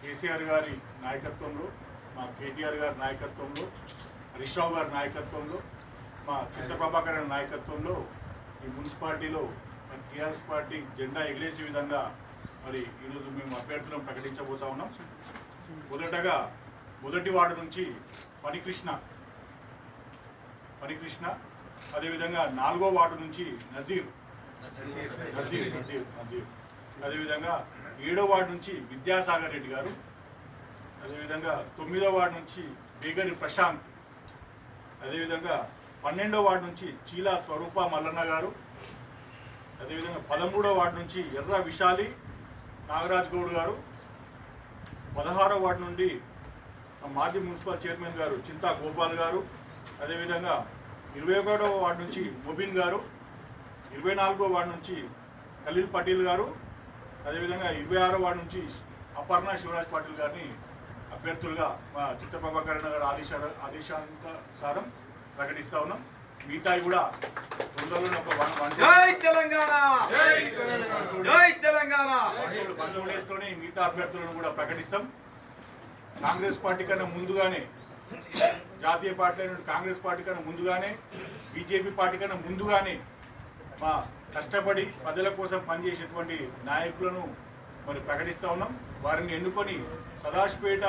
కేసీఆర్ గారి నాయకత్వంలో, మా కేటీఆర్ గారి నాయకత్వంలో, హరీష్ రావు గారి నాయకత్వంలో, మా చింత ప్రభాకర్ గారి నాయకత్వంలో ఈ మున్సిపాలిటీలో టీఆర్ఎస్ పార్టీ జెండా ఎగిరేసే విధంగా మరి ఈరోజు మేము అభ్యర్థులను ప్రకటించబోతా ఉన్నాం. మొదటగా మొదటి వార్డు నుంచి ఫణికృష్ణ, అదేవిధంగా 4వ వార్డు నుంచి నజీర్, అదేవిధంగా 7వ వార్డు నుంచి విద్యాసాగర్ రెడ్డి గారు, అదేవిధంగా 9వ వార్డు నుంచి బేగరి ప్రశాంత్, అదేవిధంగా 12వ వార్డు నుంచి చీలా స్వరూప మల్లన్న గారు, అదేవిధంగా 13వ వార్డు నుంచి ఎర్ర విశాలి నాగరాజ్ గౌడ్ గారు, 16వ వార్డు నుండి మాజీ మున్సిపల్ చైర్మన్ గారు చింతా గోపాల్ గారు, అదేవిధంగా 21వ వార్డు నుంచి మొబిన్ గారు, 24వ వార్డు నుంచి ఖలీల్ పటేల్ గారు, అదేవిధంగా 26వ వార్డు నుంచి అపర్ణ శివరాజ్ పాటిల్ గారిని అభ్యర్థులుగా మా చింత ప్రభాకర్ గారి ఆదేశానుసారం ప్రకటిస్తా ఉన్నాం. మిగతాయి కూడా తొందరలో ఒక బంధువులు వేసుకొని మిగతా అభ్యర్థులను కూడా ప్రకటిస్తాం. కాంగ్రెస్ పార్టీ కన్నా ముందుగానే, జాతీయ పార్టీ అయిన కాంగ్రెస్ పార్టీ కన్నా ముందుగానే, బీజేపీ పార్టీ కన్నా ముందుగానే మా కష్టపడి ప్రజల కోసం పనిచేసేటువంటి నాయకులను మరి ప్రకటిస్తూ ఉన్నాం. వారిని ఎన్నుకొని సదాశివపేట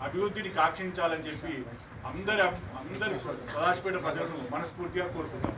అభివృద్ధిని కాంక్షించాలని చెప్పి అందరి సదాశివపేట ప్రజలను మనస్ఫూర్తిగా కోరుకుంటాం.